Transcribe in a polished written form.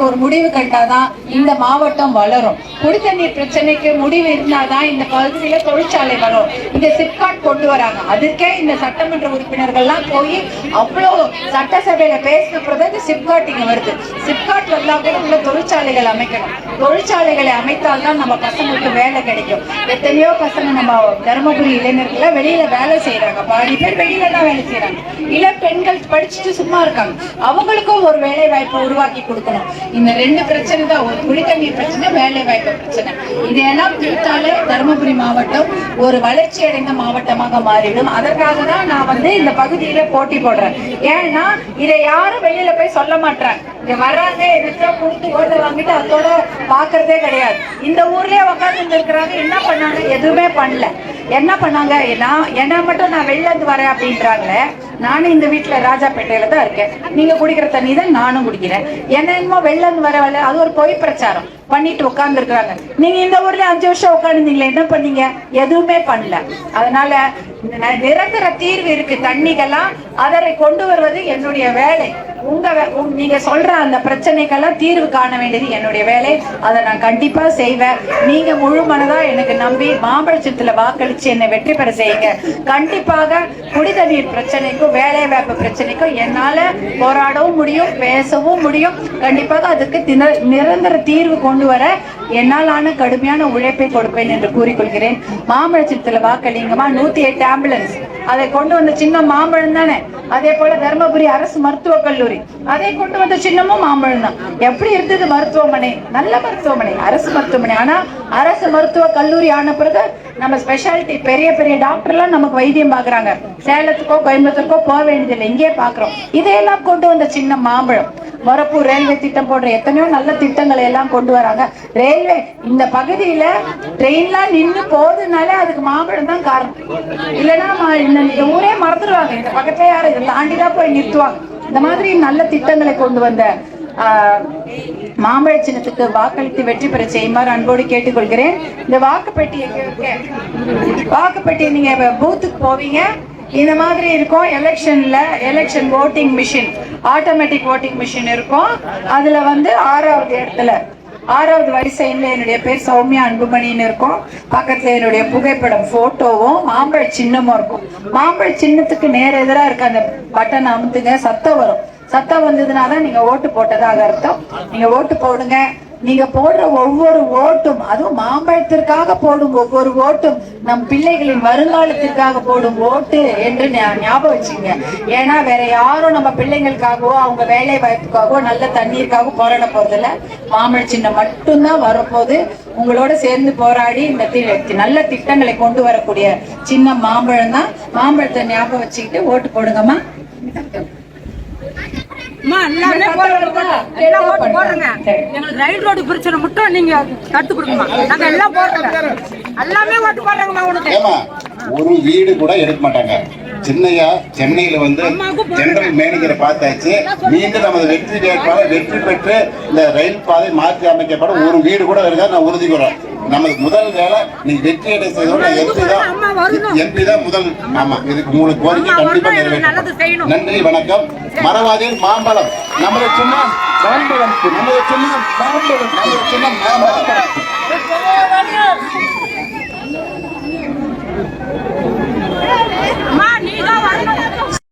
ஒரு முடிவு கண்டாதான் இந்த மாவட்டம் வளரும். குடித்தண்ணீர் பிரச்சனைக்கு முடிவு இருந்தாதான் இந்த பகுதியில தொழிற்சாலை வரும். இங்க சிப்காட் கொண்டு வராங்க. அதுக்கே இந்த சட்டமன்ற உறுப்பினர்கள்லாம் போய் அவ்வளவு சட்டசபையில பேசின பிறகு சிப்காட் இங்க வருது. சிப்காட் வந்தா கூட உள்ள தொழிற்சாலைகள் அமைக்கணும். தொழிற்சாலைகளை அமைத்தால்தான் நம்ம பசங்களுக்கு வேலை கிடைக்கும். எத்தனையோ பசங்க நம்ம தருமபுரி இளைஞர்கள் வெளியில வேலை செய்யறாங்க. பாதி பேர் வெளியில தான் வேலை செய்யறாங்க. இளம் பெண்கள் படிச்சுட்டு சும்மா இருக்காங்க. அவங்களுக்கும் ஒரு வேலை வாய்ப்பை உருவாக்கி கொடுக்கணும். இந்த ரெண்டு பிரச்சனை தான், ஒரு குடித்தண்ணீர் பிரச்சனை, வேலை வாய்ப்பு பிரச்சனை. இதையெல்லாம் தீர்த்தாலே தருமபுரி மாவட்டம் ஒரு வளர்ச்சி அடைந்த மாவட்டமாக மாறிடும். அதற்காக தான் நான் இந்த பகுதியில போட்டி போடுறேன். ஏன்னா இதை யாரும் வெளியில போய் சொல்ல மாட்டாங்க. இங்க வர்றாங்க, எதிர்த்தா கொடுத்து ஓட்ட வாங்கிட்டு அதோட பாக்குறதே கிடையாது. இந்த ஊர்லயே உட்காந்து இருக்கிறாங்க. என்ன பண்ணாங்க? எதுவுமே பண்ணல. என்ன பண்ணாங்க? என்ன மட்டும் நான் வெளில இருந்து வரேன் அப்படின்றாங்களே. நானும் இந்த வீட்டுல ராஜாப்பேட்டையில தான் இருக்கேன். நீங்க குடிக்கிற தண்ணி தான் நானும் குடிக்கிறேன். என்னமோ வெளில இருந்து வர அது ஒரு பொய் பிரச்சாரம் பண்ணிட்டு உட்கார்ந்து இருக்கிறாங்க. நீங்க இந்த ஊர்ல 5 வருஷம் உட்காந்துருந்தீங்களா? என்ன பண்ணீங்க? எதுவுமே பண்ணல. அதனால நிரந்தர தீர்வு இருக்கு தண்ணிக்கெல்லாம். அதை கொண்டு வருவது என்னுடைய வேலை. நீங்க சொல்ற அந்த பிரச்சனைக்கெல்லாம் தீர்வு காண வேண்டியது என்னுடைய வேலை. அதை நான் கண்டிப்பா செய்வேன். நீங்க முழு மனதா எனக்கு நம்பி மாம்பழச்சத்துல வாக்களிச்சு என்னை வெற்றி பெற செய்யுங்க. கண்டிப்பாக குடிதண்ணீர் பிரச்சனைக்கும் வேலை வாய்ப்பு பிரச்சனைக்கும் என்னால போராடவும் முடியும், பேசவும் முடியும். கண்டிப்பாக அதுக்கு நிரந்தர தீர்வு கொண்டு வர என்னாலான கடுமையான உழைப்பை கொடுப்பேன் என்று கூறிக்கொள்கிறேன். மாம்பழச்சத்துல வாக்களிங்கம்மா. 108 ஆம்புலன்ஸ் அதை கொண்டு வந்த சின்ன மாம்பழம் தானே. அதே போல தர்மபுரி அரசு மருத்துவக் கல்லூரி அதை கொண்டு வந்த சின்னமும் மாம்பழம் தான். எப்படி இருந்தது மருத்துவமனை? நல்ல மருத்துவமனை, அரசு மருத்துவமனை. ஆனா அரசு மருத்துவக் கல்லூரி ஆன பிறகு நம்ம ஸ்பெஷாலிட்டி பெரிய பெரிய டாக்டர்லாம் நமக்கு வைத்தியம் பாக்குறாங்க. சேலத்துக்கோ கோயம்புத்தூருக்கோ போக வேண்டியதில்லை, இங்கே பாக்குறோம். இதையெல்லாம் கொண்டு வந்த சின்ன மாம்பழம். மொரப்பூர் ரயில்வே திட்டம் போன்ற எத்தனையோ நல்ல திட்டங்களை எல்லாம் கொண்டு வராங்க. ரயில்வே இந்த பகுதியில ட்ரெயின்லாம் நின்று போகுதுனாலே அதுக்கு மாம்பழம் தான் காரணம். இல்லைன்னா இந்த ஊரே மறந்துடுவாங்க. இந்த பக்கத்துல யாரும் இதை தாண்டிதான் போய் நிறுத்துவாங்க. இந்த மாதிரி நல்ல திட்டங்களை கொண்டு வந்த மாம்பழ சின்னத்துக்கு வாக்களித்து வெற்றி பெற செய்யுமாறு அன்போடு கேட்டுக்கொள்கிறேன். இந்த வாக்குப்பெட்டியை நீங்க பூத்துக்கு போவீங்க. இந்த மாதிரி இருக்கும். Election voting machine, automatic voting machine இருக்கும். அதுல 6வது இடத்துல 6வது வரிசையில் என்னுடைய பேர் சௌமியா அன்புமணின்னு இருக்கும். பக்கத்துல என்னுடைய புகைப்படம் போட்டோவும் மாம்பழ சின்னமும் இருக்கும். மாம்பழ சின்னத்துக்கு நேர எதிராக இருக்க அந்த பட்டன் அமுத்துங்க, சத்தம் வரும். சத்தம் வந்ததுனால நீங்க ஓட்டு போட்டதாக அர்த்தம். நீங்க ஓட்டு போடுங்க. நீங்க போடுற ஒவ்வொரு ஓட்டும், அதுவும் மாம்பழத்திற்காக போடும் ஒவ்வொரு ஓட்டும் நம் பிள்ளைகளின் வருங்காலத்திற்காக போடும் ஓட்டு என்று ஞாபகம் வச்சுங்க. ஏன்னா வேற யாரும் நம்ம பிள்ளைங்களுக்காகவோ அவங்க வேலை வாய்ப்புக்காகவோ நல்ல தண்ணீருக்காக போராட போறதில்ல. மாம்பழ சின்னம் மட்டும்தான் வரப்போது. உங்களோட சேர்ந்து போராடி இந்த நல்ல திட்டங்களை கொண்டு வரக்கூடிய சின்ன மாம்பழம் தான். மாம்பழத்தை ஞாபகம் வச்சுக்கிட்டு ஓட்டு போடுங்கம்மா. ரயில் ரோடு பிரச்சனை மட்டும் நீங்க கத்து கொடுங்கம்மா. நாங்க எல்லாம் போடுறோம், எல்லாமே ஓட்டு போடுறாங்கம்மா. ஒரு வீடு கூட எடுக்க மாட்டாங்க. சின்னையா சென்னையில ஜெனரல் மேனேஜரை பார்த்தாச்சு. மீண்டும் நமது வெற்றி வேட்பாளர் வெற்றி பெற்று இந்த ரயில் பாதை மாற்றி அமைக்கப்படும். ஒரு வீடு கூட இருக்காது. நான் உறுதி கூறேன். நமது முதல் வேலை நீங்க வெற்றி அடை செய்தோட எம்பி தான் முதல். ஆமா, இதுக்கு உங்களுக்கு கோரிக்கை கண்டிப்பா நிறைவேற்றும். நன்றி, வணக்கம். மரவாதியில் மாம்பழம் நமது சின்னம் மாம்பழம், நமது சின்னம் மாம்பழம், நமது சின்னம் மாம்பழம்.